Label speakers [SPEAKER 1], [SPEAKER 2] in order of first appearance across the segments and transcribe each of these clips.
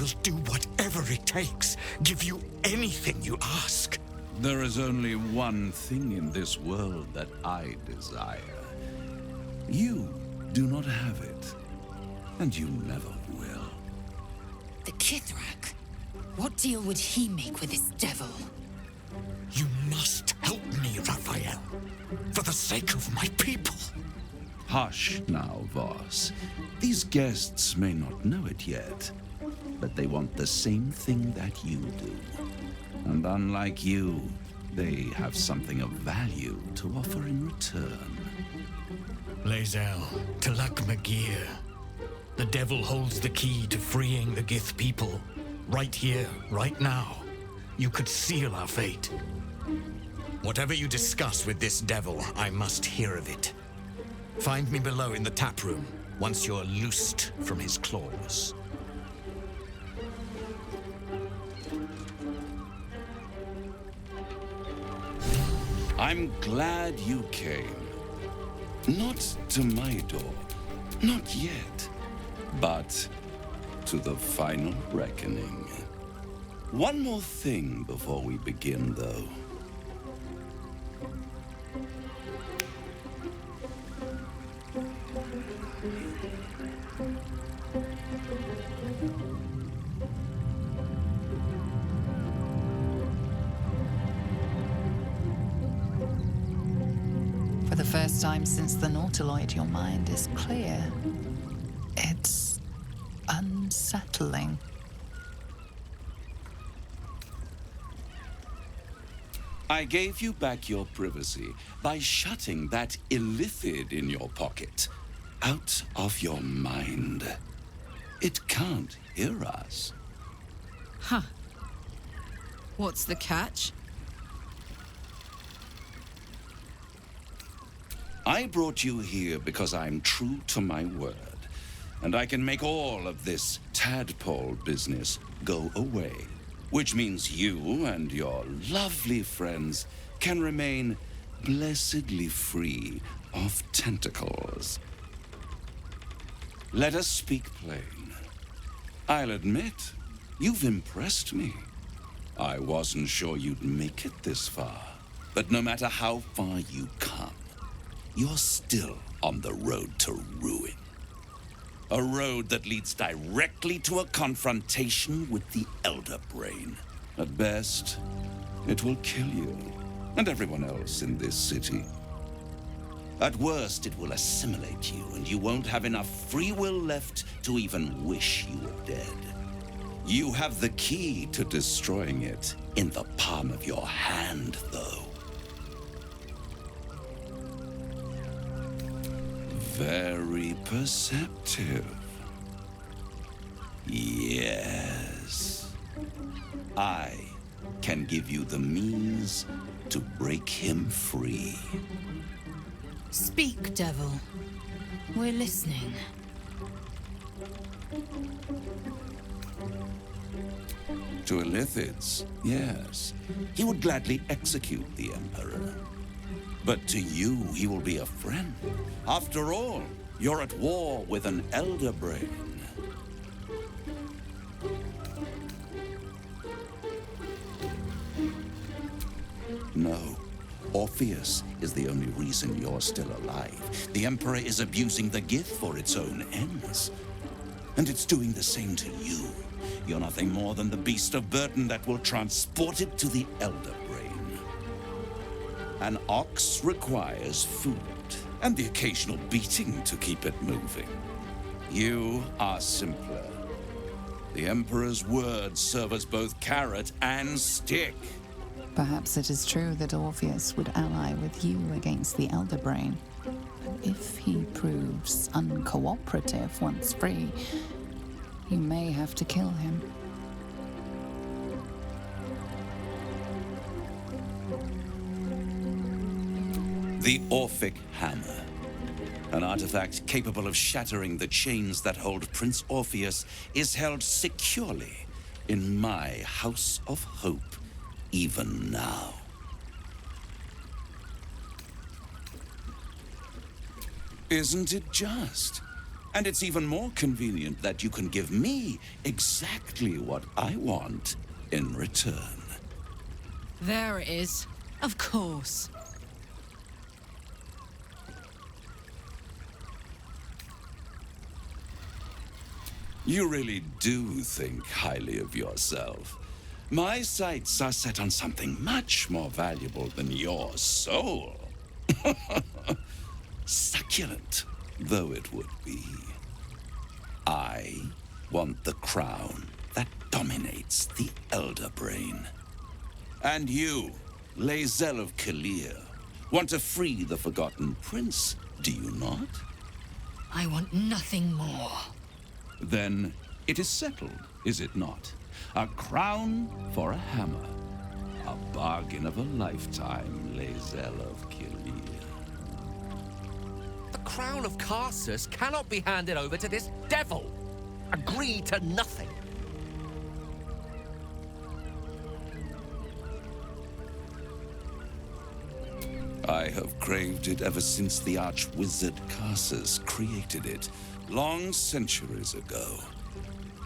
[SPEAKER 1] will do whatever it takes, give you anything you ask.
[SPEAKER 2] There is only one thing in this world that I desire. You do not have it, and you never will.
[SPEAKER 3] The Kithrak? What deal would he make with this devil?
[SPEAKER 1] You must help me, Raphael, for the sake of my people.
[SPEAKER 2] Hush now, Voss. These guests may not know it yet, but they want the same thing that you do. And unlike you, they have something of value to offer in return.
[SPEAKER 1] Lae'zel, Talak Magir. The devil holds the key to freeing the Gith people. Right here, right now. You could seal our fate. Whatever you discuss with this devil, I must hear of it. Find me below in the tap room, once you're loosed from his claws.
[SPEAKER 2] I'm glad you came. Not to my door, not yet, but to the final reckoning. One more thing before we begin, though.
[SPEAKER 4] For the first time since the Nautiloid, your mind is clear. It's unsettling.
[SPEAKER 2] I gave you back your privacy by shutting that illithid in your pocket out of your mind. It can't hear us.
[SPEAKER 5] Huh. What's the catch?
[SPEAKER 2] I brought you here because I'm true to my word, and I can make all of this tadpole business go away, which means you and your lovely friends can remain blessedly free of tentacles. Let us speak plain. I'll admit, you've impressed me. I wasn't sure you'd make it this far, but no matter how far you come, you're still on the road to ruin. A road that leads directly to a confrontation with the Elder Brain. At best, it will kill you and everyone else in this city. At worst, it will assimilate you, and you won't have enough free will left to even wish you were dead. You have the key to destroying it in the palm of your hand, though. Very perceptive. Yes. I can give you the means to break him free.
[SPEAKER 3] Speak, devil. We're listening.
[SPEAKER 2] To Illithids, yes. He would gladly execute the Emperor. But to you, he will be a friend. After all, you're at war with an Elder Brain. No. Orpheus is the only reason you're still alive. The Emperor is abusing the Gith for its own ends. And it's doing the same to you. You're nothing more than the beast of burden that will transport it to the Elder Brain. An ox requires food, and the occasional beating to keep it moving. You are simpler. The Emperor's words serve as both carrot and stick.
[SPEAKER 4] Perhaps it is true that Orpheus would ally with you against the Elder Brain. But if he proves uncooperative once free, you may have to kill him.
[SPEAKER 2] The Orphic Hammer. An artifact capable of shattering the chains that hold Prince Orpheus is held securely in my House of Hope, even now. Isn't it just? And it's even more convenient that you can give me exactly what I want in return.
[SPEAKER 5] There it is. Of course.
[SPEAKER 2] You really do think highly of yourself. My sights are set on something much more valuable than your soul. Succulent though it would be. I want the crown that dominates the Elder Brain. And you, Lae'zel of Kalir, want to free the Forgotten Prince, do you not?
[SPEAKER 3] I want nothing more.
[SPEAKER 2] Then it is settled, is it not? A crown for a hammer. A bargain of a lifetime, Lae'zel of Kalir.
[SPEAKER 6] The crown of Karsus cannot be handed over to this devil. Agree to nothing.
[SPEAKER 2] I have craved it ever since the arch-wizard Karsus created it, long centuries ago,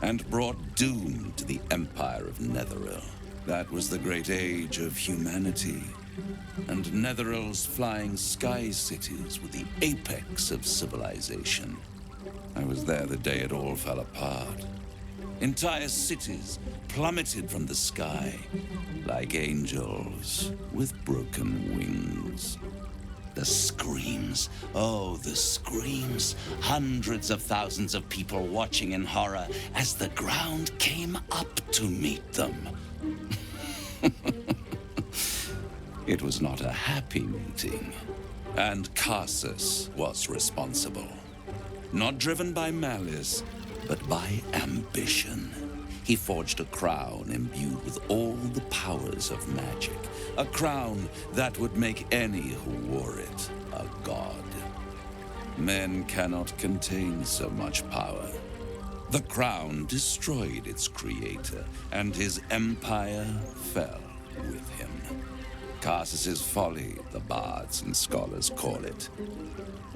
[SPEAKER 2] and brought doom to the Empire of Netheril. That was the great age of humanity, and Netheril's flying sky cities were the apex of civilization. I was there the day it all fell apart. Entire cities plummeted from the sky like angels with broken wings. The screams, oh, the screams. Hundreds of thousands of people watching in horror as the ground came up to meet them. It was not a happy meeting, and Karsus was responsible. Not driven by malice, but by ambition. He forged a crown imbued with all the powers of magic. A crown that would make any who wore it a god. Men cannot contain so much power. The crown destroyed its creator, and his empire fell with him. Karsus's folly, the bards and scholars call it.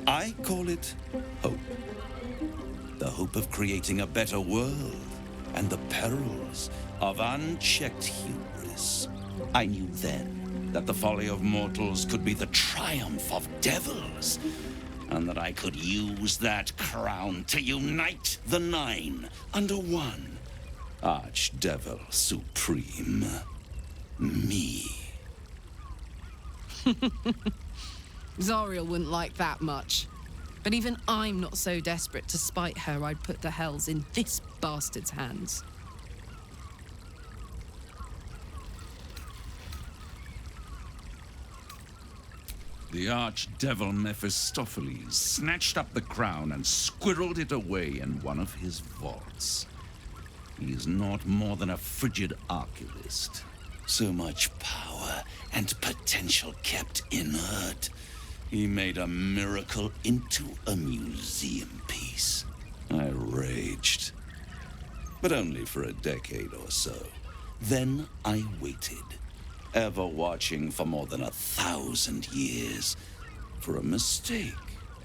[SPEAKER 2] I call it hope. The hope of creating a better world, and the perils of unchecked hubris. I knew then that the folly of mortals could be the triumph of devils, and that I could use that crown to unite the Nine under one Archdevil Supreme. Me.
[SPEAKER 5] Zariel wouldn't like that much. But even I'm not so desperate to spite her I'd put the hells in this bastard's hands.
[SPEAKER 2] The archdevil Mephistopheles snatched up the crown and squirreled it away in one of his vaults. He is not more than a frigid archivist. So much power and potential kept inert. He made a miracle into a museum piece. I raged. But only for a decade or so. Then I waited, ever watching for more than 1,000 years, for a mistake,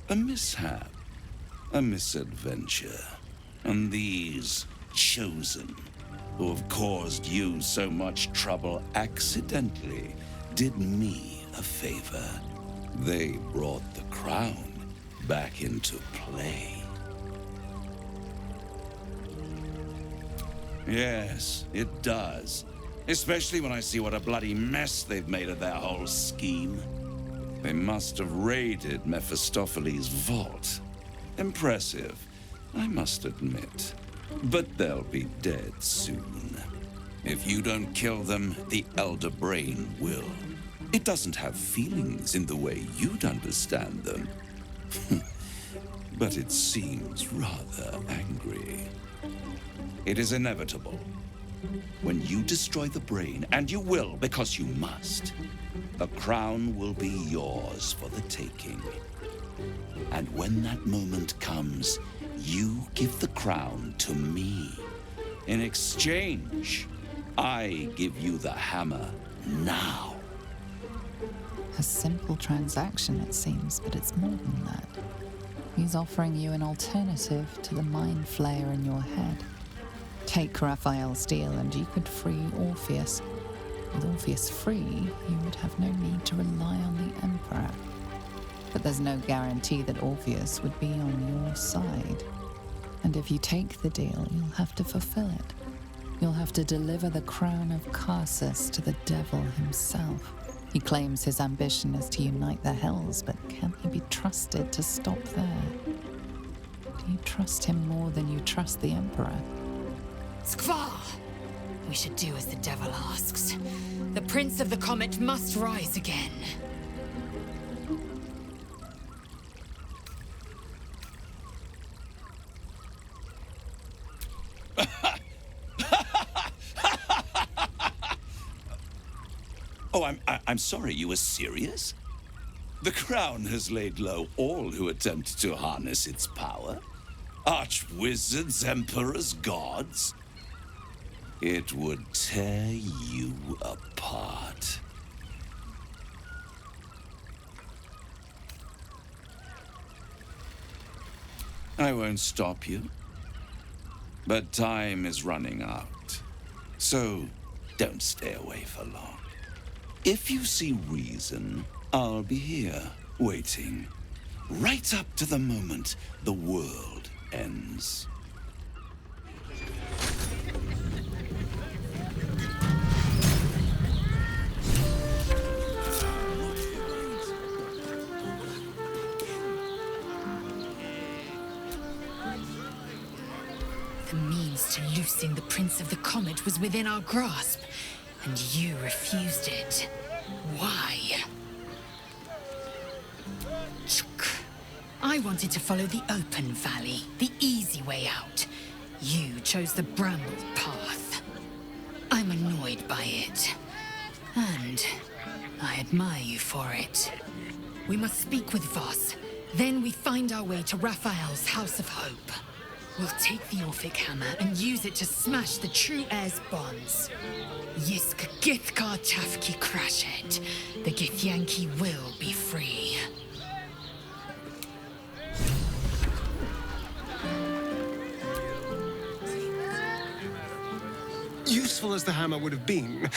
[SPEAKER 2] a mishap, a misadventure. And these chosen, who have caused you so much trouble accidentally, did me a favor. They brought the crown back into play. Yes, it does. Especially when I see what a bloody mess they've made of their whole scheme. They must have raided Mephistopheles' vault. Impressive, I must admit. But they'll be dead soon. If you don't kill them, the Elder Brain will. It doesn't have feelings in the way you'd understand them. But it seems rather angry. It is inevitable. When you destroy the brain, and you will because you must, the crown will be yours for the taking. And when that moment comes, you give the crown to me. In exchange, I give you the hammer now.
[SPEAKER 4] A simple transaction, it seems, but it's more than that. He's offering you an alternative to the mind flayer in your head. Take Raphael's deal and you could free Orpheus. With Orpheus free, you would have no need to rely on the Emperor. But there's no guarantee that Orpheus would be on your side. And if you take the deal, you'll have to fulfill it. You'll have to deliver the crown of Carsus to the devil himself. He claims his ambition is to unite the Hells, but can he be trusted to stop there? Do you trust him more than you trust the Emperor?
[SPEAKER 3] Skvar! We should do as the devil asks. The Prince of the Comet must rise again.
[SPEAKER 2] Oh, I'm sorry, you were serious? The crown has laid low all who attempt to harness its power. Archwizards, emperors, gods. It would tear you apart. I won't stop you. But time is running out. So don't stay away for long. If you see reason, I'll be here, waiting. Right up to the moment the world ends.
[SPEAKER 3] The means to loosing the Prince of the Comet was within our grasp, and you refused it. Why? I wanted to follow the open valley, the easy way out. You chose the brambled path. I'm annoyed by it. And I admire you for it. We must speak with Voss. Then we find our way to Raphael's House of Hope. We'll take the Orphic Hammer and use it to smash the true heir's bonds. Yisk Githkar Tafki Krashet. The Githyanki will be free.
[SPEAKER 7] Useful as the hammer would have been,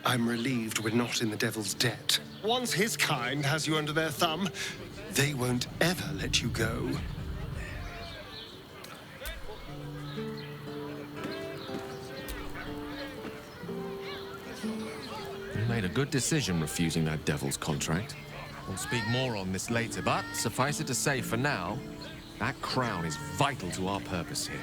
[SPEAKER 7] I'm relieved we're not in the devil's debt. Once his kind has you under their thumb, they won't ever let you go.
[SPEAKER 6] You made a good decision refusing that devil's contract. We'll speak more on this later, but suffice it to say for now, that crown is vital to our purpose here.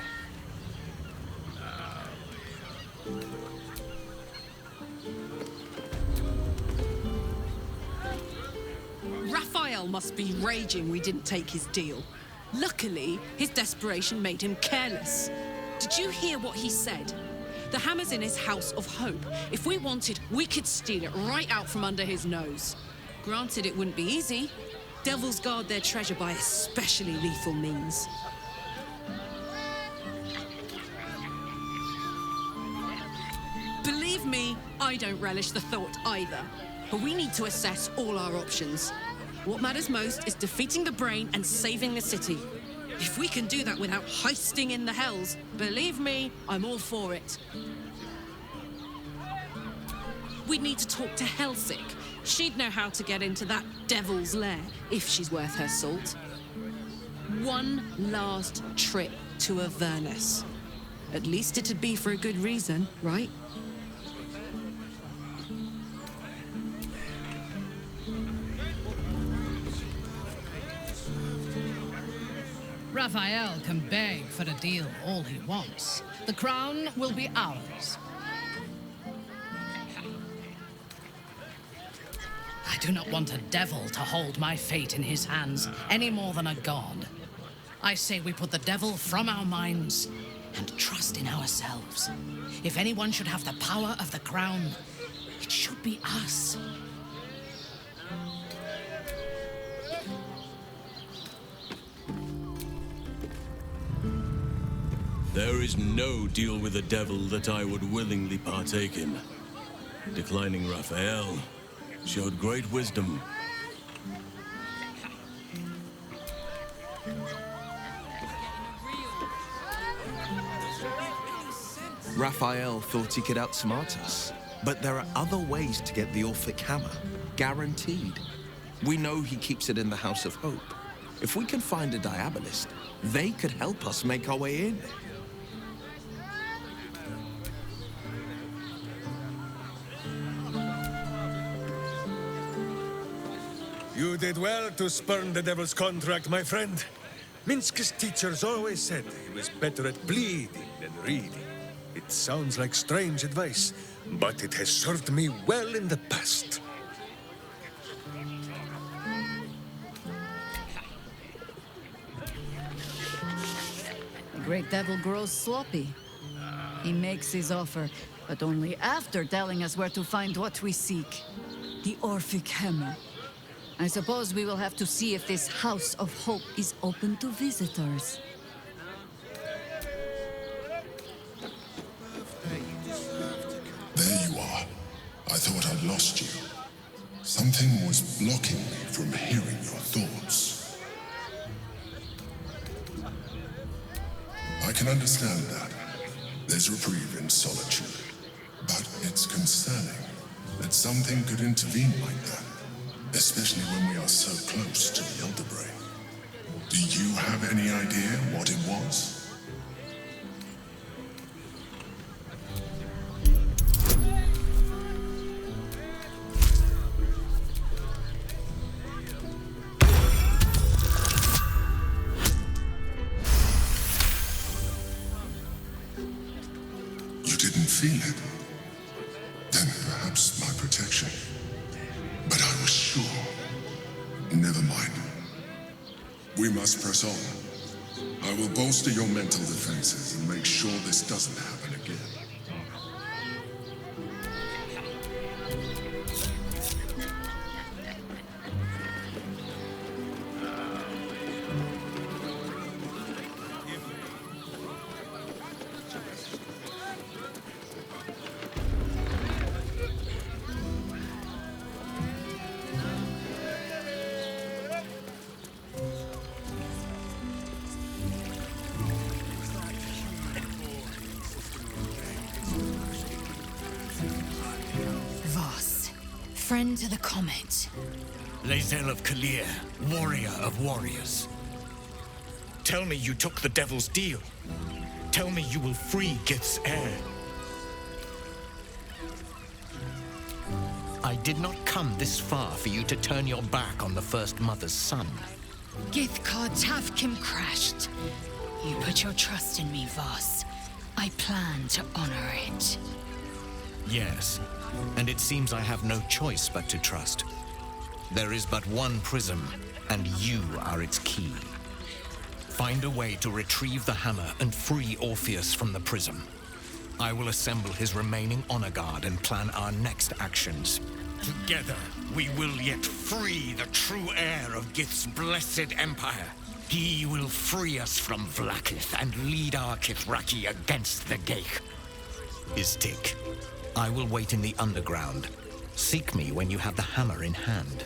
[SPEAKER 5] Raphael must be raging we didn't take his deal. Luckily, his desperation made him careless. Did you hear what he said? The hammer's in his House of Hope. If we wanted, we could steal it right out from under his nose. Granted, it wouldn't be easy. Devils guard their treasure by especially lethal means. Believe me, I don't relish the thought either. But we need to assess all our options. What matters most is defeating the brain and saving the city. If we can do that without heisting in the Hells, believe me, I'm all for it. We'd need to talk to Helsik. She'd know how to get into that devil's lair, if she's worth her salt. One last trip to Avernus. At least it'd be for a good reason, right?
[SPEAKER 8] Raphael can beg for a deal all he wants. The crown will be ours. I do not want a devil to hold my fate in his hands any more than a god. I say we put the devil from our minds and trust in ourselves. If anyone should have the power of the crown, it should be us.
[SPEAKER 9] There is no deal with the devil that I would willingly partake in. Declining Raphael showed great wisdom.
[SPEAKER 10] Raphael thought he could outsmart us. But there are other ways to get the Orphic Hammer. Guaranteed. We know he keeps it in the House of Hope. If we can find a Diabolist, they could help us make our way in.
[SPEAKER 11] You did well to spurn the Devil's contract, my friend. Minsk's teachers always said he was better at bleeding than reading. It sounds like strange advice, but it has served me well in the past.
[SPEAKER 12] The great devil grows sloppy. He makes his offer, but only after telling us where to find what we seek. The Orphic Hammer. I suppose we will have to see if this House of Hope is open to visitors.
[SPEAKER 13] There you are. I thought I'd lost you. Something was blocking me from hearing your thoughts. I can understand that. There's reprieve in solitude. But it's concerning that something could intervene like that. Especially when we are so close to the Elder Brain. Do you have any idea what it was? You didn't feel it? Then perhaps my protection. But I was sure. Never mind. We must press on. I will bolster your mental defenses and make sure this doesn't happen again.
[SPEAKER 3] Friend to the Comet.
[SPEAKER 1] Lae'zel of Kalir, warrior of warriors. Tell me you took the Devil's deal. Tell me you will free Gith's heir. I did not come this far for you to turn your back on the First Mother's son.
[SPEAKER 3] Githkar Tavkim crashed. You put your trust in me, Voss. I plan to honor it.
[SPEAKER 1] Yes, and it seems I have no choice but to trust. There is but one prism, and you are its key. Find a way to retrieve the hammer and free Orpheus from the prism. I will assemble his remaining honor guard and plan our next actions. Together, we will yet free the true heir of Gith's blessed empire. He will free us from Vlaakith and lead our Kithraki against the Geich. Istik, I will wait in the underground. Seek me when you have the hammer in hand.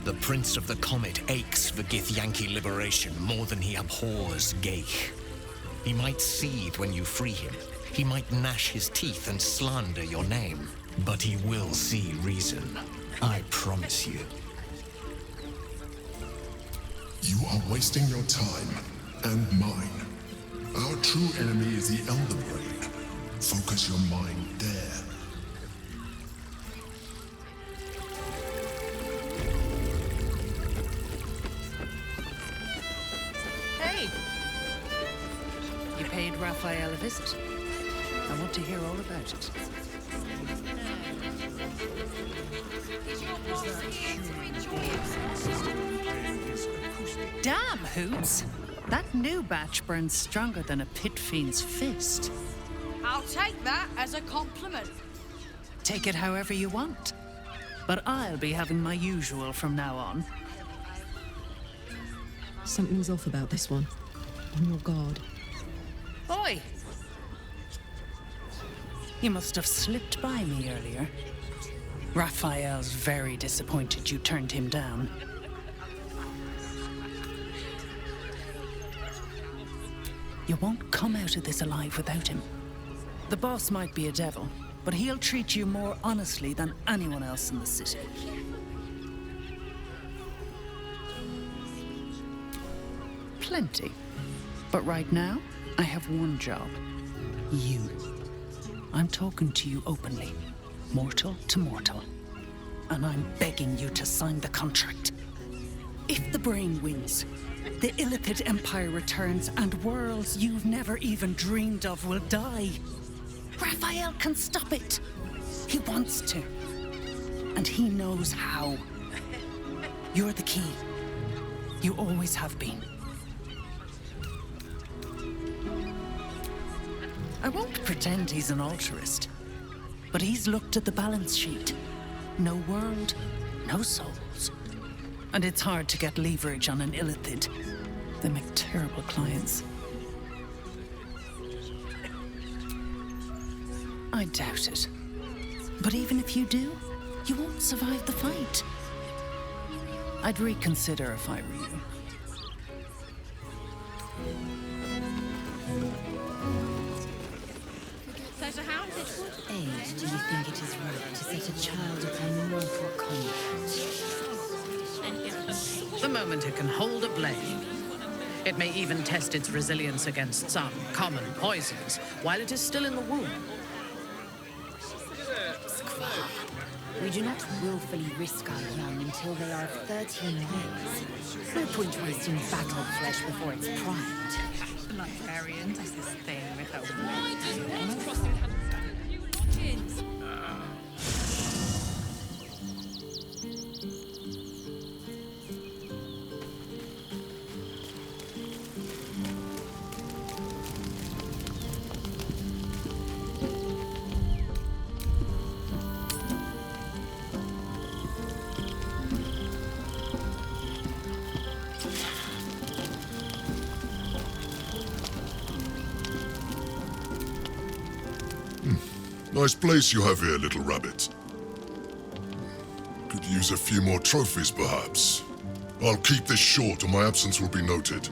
[SPEAKER 1] The Prince of the Comet aches for Githyanki liberation more than he abhors Geich. He might seethe when you free him. He might gnash his teeth and slander your name. But he will see reason. I promise you.
[SPEAKER 13] You are wasting your time, and mine. Our true enemy is the Elder Brain. Focus your mind there.
[SPEAKER 8] Hey! You paid Raphael a visit. I want to hear all about it. Damn, Hoots! That new batch burns stronger than a pit fiend's fist.
[SPEAKER 14] I'll take that as a compliment.
[SPEAKER 8] Take it however you want. But I'll be having my usual from now on.
[SPEAKER 5] Something's off about this one. On your guard.
[SPEAKER 8] Oi! You must have slipped by me earlier. Raphael's very disappointed you turned him down.
[SPEAKER 15] You won't come out of this alive without him. The boss might be a devil, but he'll treat you more honestly than anyone else in the city. Plenty. But right now, I have one job. You. I'm talking to you openly, mortal to mortal. And I'm begging you to sign the contract. If the brain wins, the Illithid Empire returns and worlds you've never even dreamed of will die. Raphael can stop it. He wants to. And he knows how. You're the key. You always have been. I won't pretend he's an altruist, but he's looked at the balance sheet. No world, no souls. And it's hard to get leverage on an Illithid. They make terrible clients. I doubt it. But even if you do, you won't survive the fight. I'd reconsider if I were you.
[SPEAKER 3] At what age do you think it is right to set a child upon mortal combat?
[SPEAKER 8] The moment it can hold a blade. It may even test its resilience against some common poisons while it is still in the womb.
[SPEAKER 3] We do not willfully risk our young until they are of 13 years. No point wasting battle flesh before it's primed.
[SPEAKER 16] Librarian does this thing with her
[SPEAKER 13] Nice place you have here, little rabbit. Could use a few more trophies, perhaps. I'll keep this short or my absence will be noted.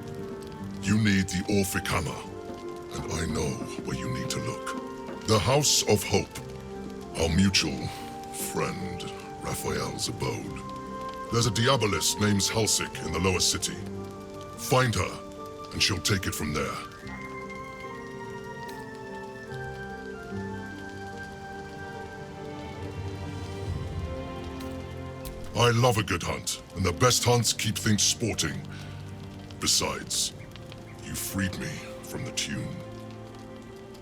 [SPEAKER 13] You need the Orphic Hammer, and I know where you need to look. The House of Hope, our mutual friend, Raphael's abode. There's a Diabolist named Halsik in the lower city. Find her, and she'll take it from there. I love a good hunt, and the best hunts keep things sporting. Besides, you freed me from the tune.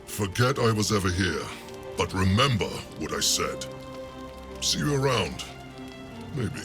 [SPEAKER 13] Forget I was ever here, but remember what I said. See you around. Maybe.